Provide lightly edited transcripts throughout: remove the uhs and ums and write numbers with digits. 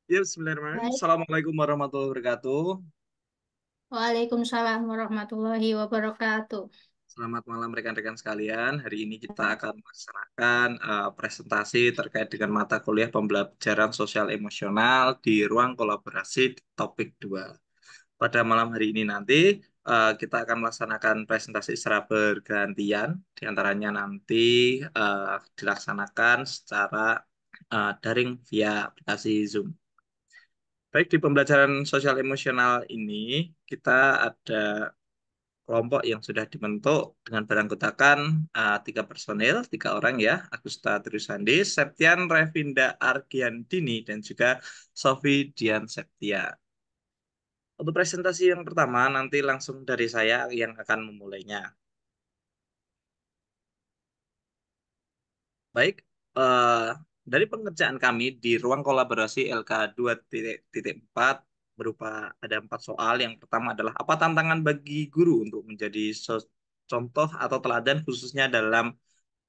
Ya, Bismillahirrahmanirrahim. Baik. Assalamualaikum warahmatullahi wabarakatuh. Waalaikumsalam warahmatullahi wabarakatuh. Selamat malam rekan-rekan sekalian. Hari ini kita akan melaksanakan presentasi terkait dengan mata kuliah pembelajaran sosial emosional di ruang kolaborasi topik 2. Pada malam hari ini nanti kita akan melaksanakan presentasi secara bergantian. Di antaranya nanti dilaksanakan secara daring via aplikasi Zoom. Baik, di pembelajaran sosial emosional ini kita ada kelompok yang sudah dibentuk dengan beranggotakan tiga personil, tiga orang ya, Agusta Trisandi, Septian Revinda Argiandini, dan juga Sofi Dian Septia. Untuk presentasi yang pertama, nanti langsung dari saya yang akan memulainya. Baik, eh, dari pengerjaan kami di ruang kolaborasi LK 2.4 berupa ada 4 soal. Yang pertama adalah apa tantangan bagi guru untuk menjadi contoh atau teladan khususnya dalam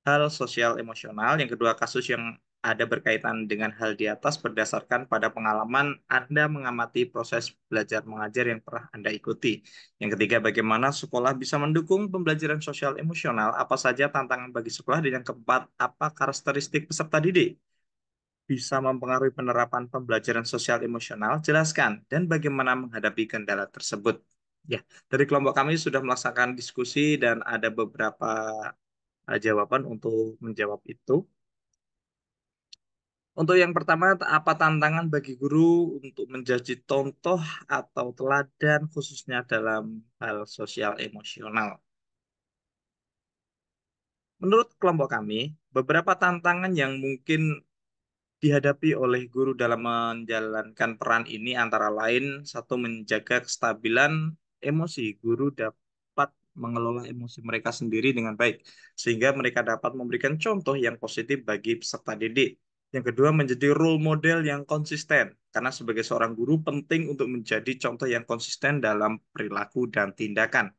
hal sosial emosional. Yang kedua, kasus yang ada berkaitan dengan hal di atas berdasarkan pada pengalaman Anda mengamati proses belajar mengajar yang pernah Anda ikuti. Yang ketiga, bagaimana sekolah bisa mendukung pembelajaran sosial emosional, apa saja tantangan bagi sekolah, dan yang keempat, apa karakteristik peserta didik bisa mempengaruhi penerapan pembelajaran sosial emosional, jelaskan, dan bagaimana menghadapi kendala tersebut. Ya, dari kelompok kami sudah melaksanakan diskusi dan ada beberapa jawaban untuk menjawab itu. Untuk yang pertama, apa tantangan bagi guru untuk menjadi contoh atau teladan khususnya dalam hal sosial emosional? Menurut kelompok kami, beberapa tantangan yang mungkin dihadapi oleh guru dalam menjalankan peran ini antara lain, satu, menjaga kestabilan emosi. Guru dapat mengelola emosi mereka sendiri dengan baik, sehingga mereka dapat memberikan contoh yang positif bagi peserta didik. Yang kedua, menjadi role model yang konsisten, karena sebagai seorang guru penting untuk menjadi contoh yang konsisten dalam perilaku dan tindakan.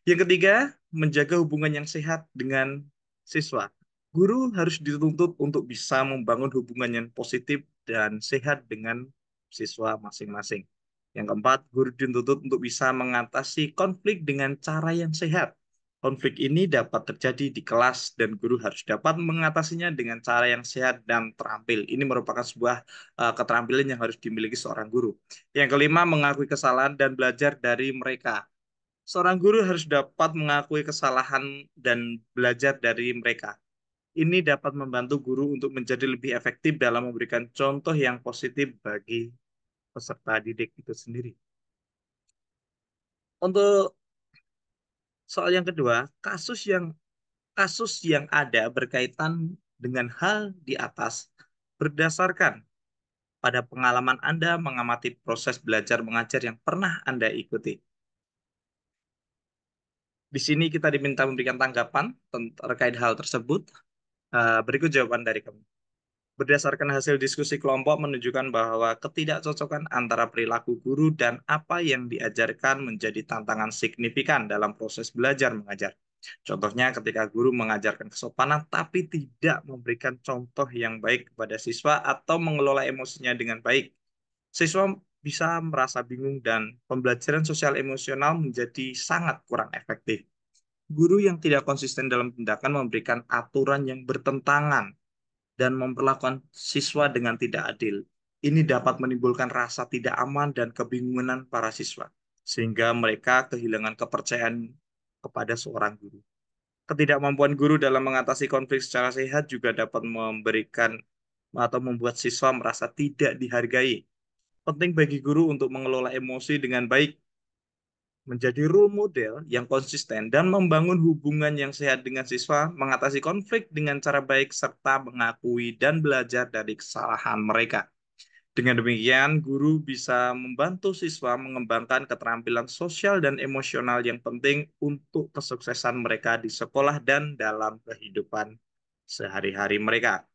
Yang ketiga, menjaga hubungan yang sehat dengan siswa. Guru harus dituntut untuk bisa membangun hubungan yang positif dan sehat dengan siswa masing-masing. Yang keempat, guru dituntut untuk bisa mengatasi konflik dengan cara yang sehat. Konflik ini dapat terjadi di kelas dan guru harus dapat mengatasinya dengan cara yang sehat dan terampil. Ini merupakan sebuah keterampilan yang harus dimiliki seorang guru. Yang kelima, mengakui kesalahan dan belajar dari mereka. Seorang guru harus dapat mengakui kesalahan dan belajar dari mereka. Ini dapat membantu guru untuk menjadi lebih efektif dalam memberikan contoh yang positif bagi peserta didik itu sendiri. Untuk soal yang kedua, kasus yang ada berkaitan dengan hal di atas berdasarkan pada pengalaman Anda mengamati proses belajar mengajar yang pernah Anda ikuti. Di sini kita diminta memberikan tanggapan terkait hal tersebut. Berikut jawaban dari kami. Berdasarkan hasil diskusi kelompok menunjukkan bahwa ketidakcocokan antara perilaku guru dan apa yang diajarkan menjadi tantangan signifikan dalam proses belajar mengajar. Contohnya ketika guru mengajarkan kesopanan tapi tidak memberikan contoh yang baik kepada siswa atau mengelola emosinya dengan baik. Siswa bisa merasa bingung dan pembelajaran sosial emosional menjadi sangat kurang efektif. Guru yang tidak konsisten dalam tindakan memberikan aturan yang bertentangan dan memperlakukan siswa dengan tidak adil. Ini dapat menimbulkan rasa tidak aman dan kebingungan para siswa, sehingga mereka kehilangan kepercayaan kepada seorang guru. Ketidakmampuan guru dalam mengatasi konflik secara sehat juga dapat memberikan atau membuat siswa merasa tidak dihargai. Penting bagi guru untuk mengelola emosi dengan baik, menjadi role model yang konsisten, dan membangun hubungan yang sehat dengan siswa, mengatasi konflik dengan cara baik, serta mengakui dan belajar dari kesalahan mereka. Dengan demikian, guru bisa membantu siswa mengembangkan keterampilan sosial dan emosional yang penting untuk kesuksesan mereka di sekolah dan dalam kehidupan sehari-hari mereka.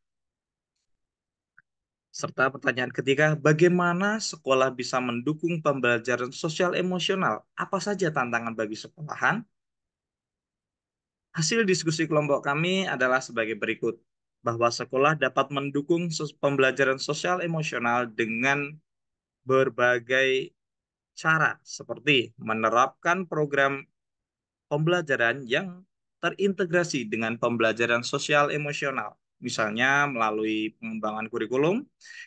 Serta pertanyaan ketiga, bagaimana sekolah bisa mendukung pembelajaran sosial emosional? Apa saja tantangan bagi sekolahan? Hasil diskusi kelompok kami adalah sebagai berikut, bahwa sekolah dapat mendukung pembelajaran sosial emosional dengan berbagai cara seperti menerapkan program pembelajaran yang terintegrasi dengan pembelajaran sosial emosional, misalnya melalui pengembangan kurikulum,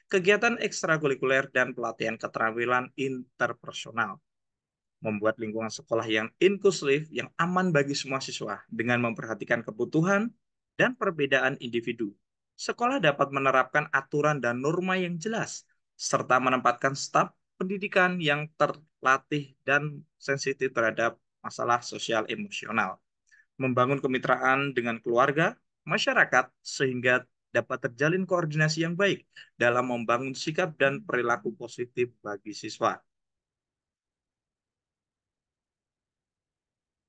kegiatan ekstrakurikuler, dan pelatihan keterampilan interpersonal. Membuat lingkungan sekolah yang inklusif, yang aman bagi semua siswa dengan memperhatikan kebutuhan dan perbedaan individu. Sekolah dapat menerapkan aturan dan norma yang jelas, serta menempatkan staf pendidikan yang terlatih dan sensitif terhadap masalah sosial emosional. Membangun kemitraan dengan keluarga, masyarakat, sehingga dapat terjalin koordinasi yang baik dalam membangun sikap dan perilaku positif bagi siswa.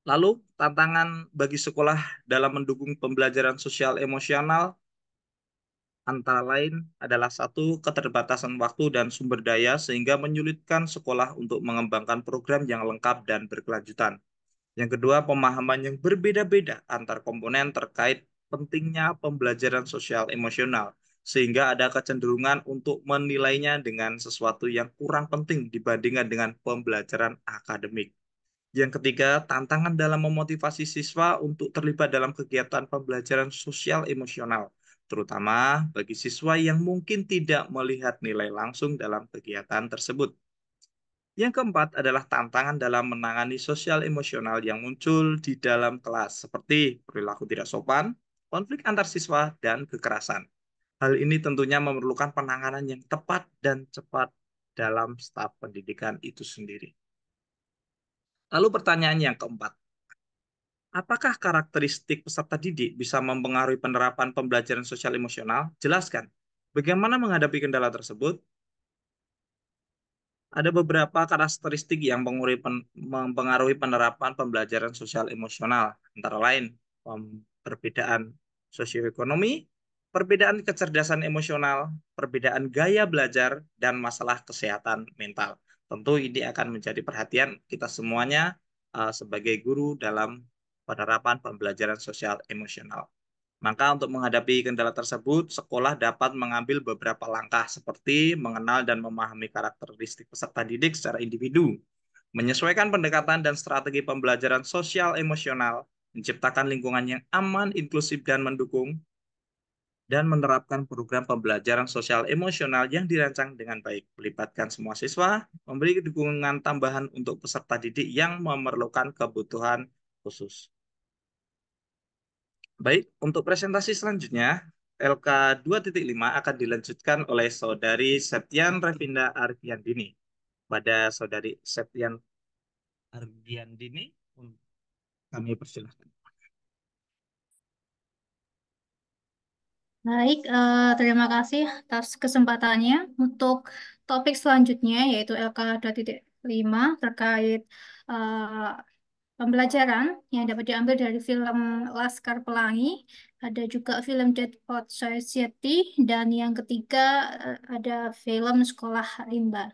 Lalu, tantangan bagi sekolah dalam mendukung pembelajaran sosial emosional antara lain adalah satu, keterbatasan waktu dan sumber daya sehingga menyulitkan sekolah untuk mengembangkan program yang lengkap dan berkelanjutan. Yang kedua, pemahaman yang berbeda-beda antar komponen terkait pentingnya pembelajaran sosial emosional, sehingga ada kecenderungan untuk menilainya dengan sesuatu yang kurang penting dibandingkan dengan pembelajaran akademik. Yang ketiga, tantangan dalam memotivasi siswa untuk terlibat dalam kegiatan pembelajaran sosial emosional, terutama bagi siswa yang mungkin tidak melihat nilai langsung dalam kegiatan tersebut. Yang keempat adalah tantangan dalam menangani sosial emosional yang muncul di dalam kelas, seperti perilaku tidak sopan, konflik antar siswa, dan kekerasan. Hal ini tentunya memerlukan penanganan yang tepat dan cepat dalam staf pendidikan itu sendiri. Lalu pertanyaan yang keempat, apakah karakteristik peserta didik bisa mempengaruhi penerapan pembelajaran sosial emosional? Jelaskan. Bagaimana menghadapi kendala tersebut? Ada beberapa karakteristik yang mempengaruhi penerapan pembelajaran sosial emosional, antara lain perbedaan sosioekonomi, perbedaan kecerdasan emosional, perbedaan gaya belajar, dan masalah kesehatan mental. Tentu ini akan menjadi perhatian kita semuanya sebagai guru dalam penerapan pembelajaran sosial emosional. Maka untuk menghadapi kendala tersebut, sekolah dapat mengambil beberapa langkah seperti mengenal dan memahami karakteristik peserta didik secara individu, menyesuaikan pendekatan dan strategi pembelajaran sosial emosional, menciptakan lingkungan yang aman, inklusif, dan mendukung, dan menerapkan program pembelajaran sosial emosional yang dirancang dengan baik, melibatkan semua siswa, memberi dukungan tambahan untuk peserta didik yang memerlukan kebutuhan khusus. Baik, untuk presentasi selanjutnya, LK 2.5 akan dilanjutkan oleh Saudari Septian Revinda Ardiandini. Pada Saudari Septian Ardiandini, kami persilahkan. Baik, terima kasih atas kesempatannya. Untuk topik selanjutnya yaitu LK 2.5 terkait eh, pembelajaran yang dapat diambil dari film Laskar Pelangi, ada juga film Dead Poets Society, dan yang ketiga ada film Sekolah Rimba.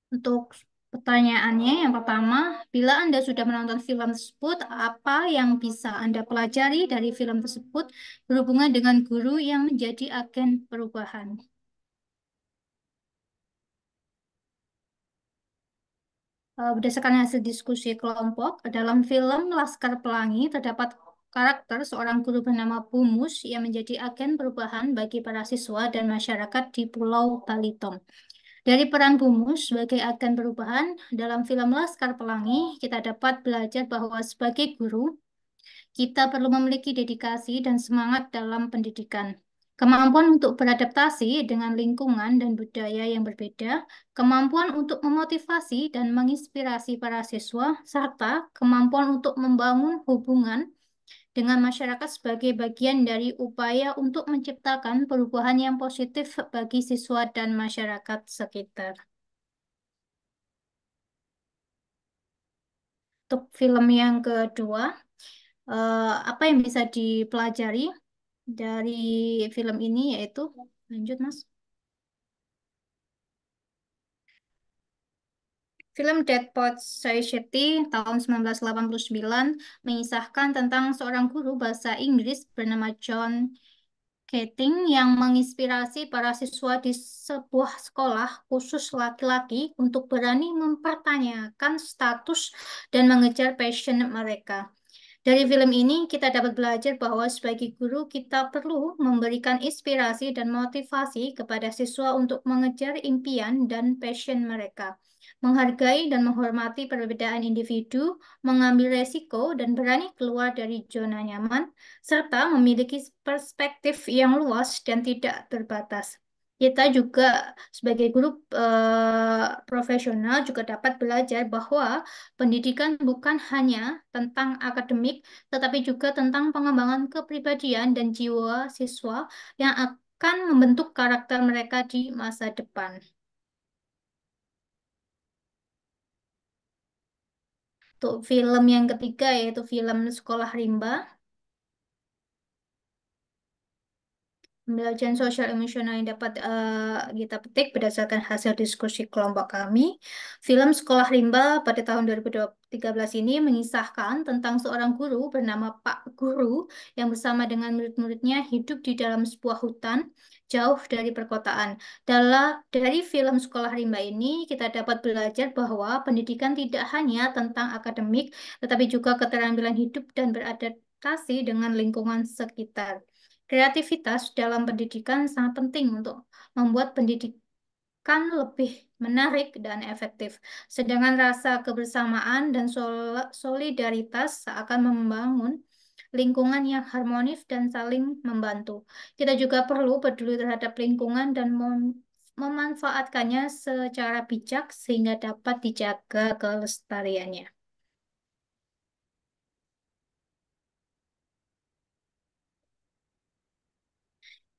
Untuk pertanyaannya, yang pertama, bila Anda sudah menonton film tersebut, apa yang bisa Anda pelajari dari film tersebut berhubungan dengan guru yang menjadi agen perubahan? Berdasarkan hasil diskusi kelompok, dalam film Laskar Pelangi terdapat karakter seorang guru bernama Bumus yang menjadi agen perubahan bagi para siswa dan masyarakat di Pulau Balitom. Dari peran Bumus sebagai agen perubahan dalam film Laskar Pelangi, kita dapat belajar bahwa sebagai guru, kita perlu memiliki dedikasi dan semangat dalam pendidikan. Kemampuan untuk beradaptasi dengan lingkungan dan budaya yang berbeda, kemampuan untuk memotivasi dan menginspirasi para siswa, serta kemampuan untuk membangun hubungan dengan masyarakat sebagai bagian dari upaya untuk menciptakan perubahan yang positif bagi siswa dan masyarakat sekitar. Untuk film yang kedua, apa yang bisa dipelajari dari film ini yaitu, lanjut Mas. Film Dead Poets Society tahun 1989 mengisahkan tentang seorang guru bahasa Inggris bernama John Keating yang menginspirasi para siswa di sebuah sekolah khusus laki-laki untuk berani mempertanyakan status dan mengejar passion mereka. Dari film ini, kita dapat belajar bahwa sebagai guru, kita perlu memberikan inspirasi dan motivasi kepada siswa untuk mengejar impian dan passion mereka, menghargai dan menghormati perbedaan individu, mengambil resiko, dan berani keluar dari zona nyaman, serta memiliki perspektif yang luas dan tidak terbatas. Kita juga sebagai guru profesional juga dapat belajar bahwa pendidikan bukan hanya tentang akademik, tetapi juga tentang pengembangan kepribadian dan jiwa siswa yang akan membentuk karakter mereka di masa depan. Untuk film yang ketiga yaitu film Sekolah Rimba. Pembelajaran sosial emosional yang dapat kita petik berdasarkan hasil diskusi kelompok kami. Film Sekolah Rimba pada tahun 2013 ini mengisahkan tentang seorang guru bernama Pak Guru yang bersama dengan murid-muridnya hidup di dalam sebuah hutan jauh dari perkotaan. Dari film Sekolah Rimba ini kita dapat belajar bahwa pendidikan tidak hanya tentang akademik, tetapi juga keterampilan hidup dan beradaptasi dengan lingkungan sekitar. Kreativitas dalam pendidikan sangat penting untuk membuat pendidikan lebih menarik dan efektif. Sedangkan rasa kebersamaan dan solidaritas akan membangun lingkungan yang harmonis dan saling membantu. Kita juga perlu peduli terhadap lingkungan dan memanfaatkannya secara bijak sehingga dapat dijaga kelestariannya.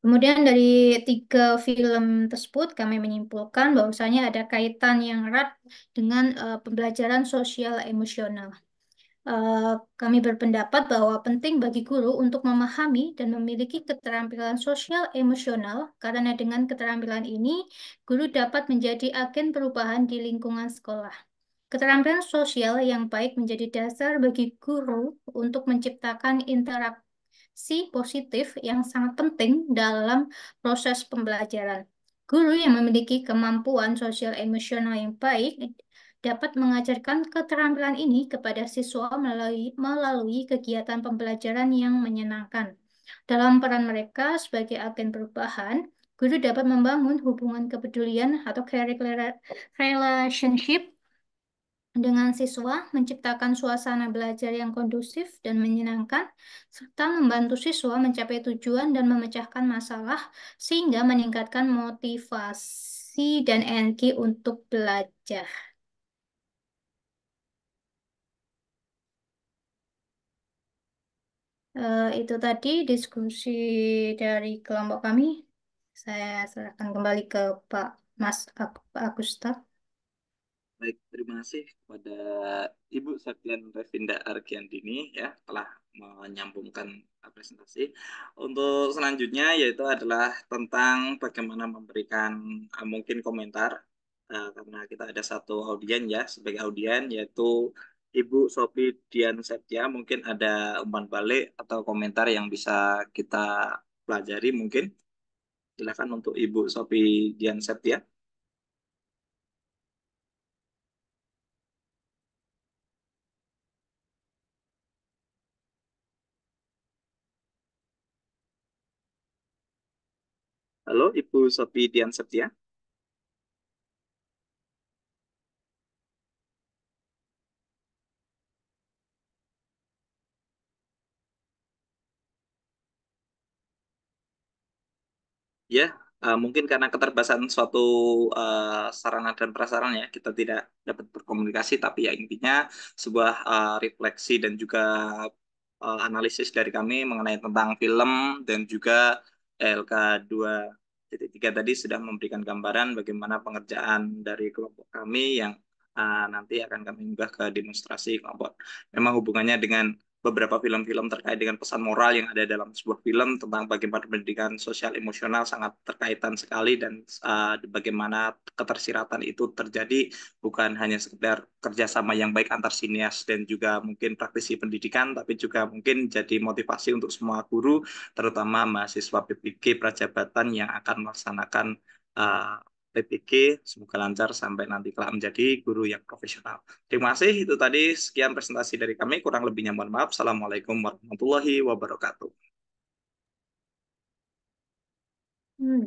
Kemudian dari tiga film tersebut kami menyimpulkan bahwasanya ada kaitan yang erat dengan pembelajaran sosial emosional. Kami berpendapat bahwa penting bagi guru untuk memahami dan memiliki keterampilan sosial emosional karena dengan keterampilan ini guru dapat menjadi agen perubahan di lingkungan sekolah. Keterampilan sosial yang baik menjadi dasar bagi guru untuk menciptakan interaksi positif yang sangat penting dalam proses pembelajaran. Guru yang memiliki kemampuan sosial emosional yang baik dapat mengajarkan keterampilan ini kepada siswa melalui kegiatan pembelajaran yang menyenangkan. Dalam peran mereka sebagai agen perubahan, guru dapat membangun hubungan kepedulian atau caring relationship dengan siswa, menciptakan suasana belajar yang kondusif dan menyenangkan, serta membantu siswa mencapai tujuan dan memecahkan masalah, sehingga meningkatkan motivasi dan energi untuk belajar. Itu tadi diskusi dari kelompok kami. Saya serahkan kembali ke Pak Mas Agusta. Baik, terima kasih kepada Ibu Septian Revinda Argiandini ya telah menyambungkan presentasi. Untuk selanjutnya yaitu adalah tentang bagaimana memberikan mungkin komentar karena kita ada satu audien ya sebagai audien yaitu Ibu Sofi Dian Septia mungkin ada umpan balik atau komentar yang bisa kita pelajari mungkin. Silakan untuk Ibu Sofi Dian Septia. Halo Ibu Sofi Dian Septia. Ya, mungkin karena keterbatasan suatu sarana dan prasarana ya, kita tidak dapat berkomunikasi, tapi ya intinya sebuah refleksi dan juga analisis dari kami mengenai tentang film dan juga LK 2.3 tadi sudah memberikan gambaran bagaimana pengerjaan dari kelompok kami yang nanti akan kami unggah ke demonstrasi kelompok. Memang hubungannya dengan beberapa film-film terkait dengan pesan moral yang ada dalam sebuah film tentang bagaimana pendidikan sosial emosional sangat terkaitan sekali dan bagaimana ketersiratan itu terjadi bukan hanya sekedar kerjasama yang baik antar sinias dan juga mungkin praktisi pendidikan, tapi juga mungkin jadi motivasi untuk semua guru, terutama mahasiswa PPG Prajabatan yang akan melaksanakan PPG. Semoga lancar sampai nanti kelak menjadi guru yang profesional. Terima kasih, itu tadi sekian presentasi dari kami. Kurang lebihnya mohon maaf. Assalamualaikum warahmatullahi wabarakatuh. Hmm.